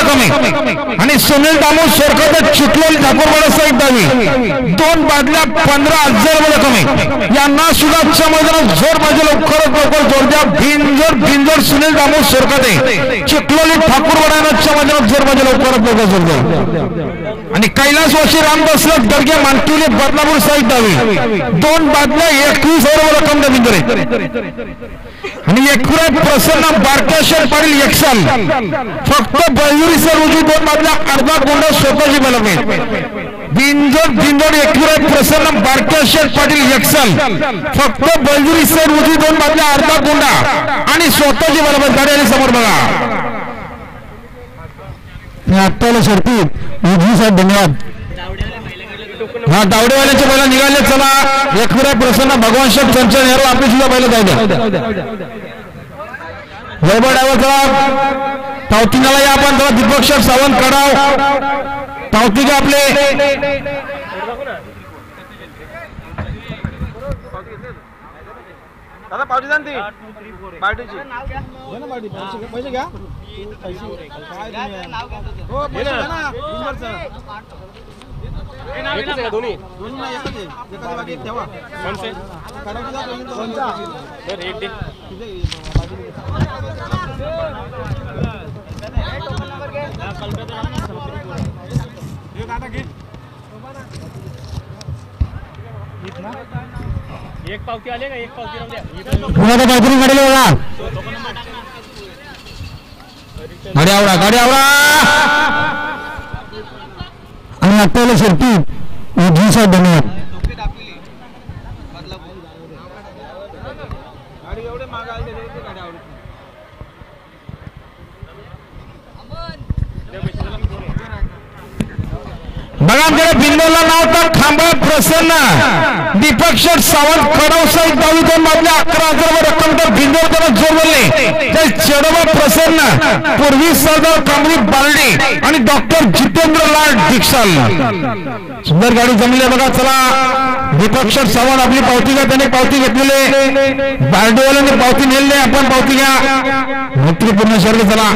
रक्कम आहे आणि सुनील दामू सोरकर चिखलोली ठाकूरवाडा साईड दावी 2 बादल्या 15,000 रक्कम आहे। यांना सुद्धा आजच्या मैदानात जोर पाहिजे, लवकरात लवकर जोर द्या। बिनजोड सुनील दामू सोरकर चिखलोली ठाकूरवाडा आजच्या मैदानात जोर पाहिजे, लवकरात लवकर जोर द्या। आणि कैलासवासी रामदास दर्गे मानकिवली बदलापूर साईड दावी 2 बादल्या 21,000 रक्कम दबिंदरे आणि एकपुरा प्रसन्न बारकेश्वर पाटील एकसाल फक्त बळजुरी सर रोजी 2 बादल्या अर्धा गोंडा स्वतःची बलमे बिनजोड एकपुरा प्रसन्न बारकेश्वर पाटील एकसाल फक्त बळजुरी सर रोजी 2 बादल्या अर्धा गोंडा आणि स्वतःची बलमे गाडी समोर बघा। आत्ताला शर्ती विधी साहेब धन्यवाद। हा दावडेवाल्यांचे बैल निघाले, चला एकपुरा प्रसन्न भगवान शेठ चंचल नेहरू आपली सुद्धा बैल जाऊ द्या। वैभव डायव्हर चला पावतीला या आपण, जरा दीपक शेठ सावंत कडाव पावती का आपले दादा पावती जाणती पार्टीची ना पार्टी पैसे घ्या पैसे काय हो पैसे घ्या ना नंबरचं एकच आहे दोन्ही नाही एकच आहे एकाच बाकी ठेवा कोणते काढायची जा कोणता बरं एक दे हे दादा घे एक पावती आले का एक पावती राहू द्या कुणाला काहीतरी गाडी बघा गाडी आवडा आणि आपल्याला शेवटी विधी साहेब धन्यवाद। गाडी एवढे माग आले गाडी आवडत बघा आमच्याकडे बिंदोला नाव तर खांबा प्रसन्न दीपक शेठ सावंत खडव साईड दावी 2 बादल्या 11,000 रक्कम तर बिंदोर त्याला जोर बोलले चेडवा प्रसन्न पूर्वी सरदार कांबरी बार्डी आणि डॉक्टर जितेंद्र लाल डिक्सल सुंदर गाडी जमली बघा। चला दीपक शेठ सावंत आपली पावती घ्या, त्याने पावती घेतलेले बार्डीवाल्यांनी पावती नेली, आपण पावती घ्या मैत्रीपूर्ण शर्यत। चला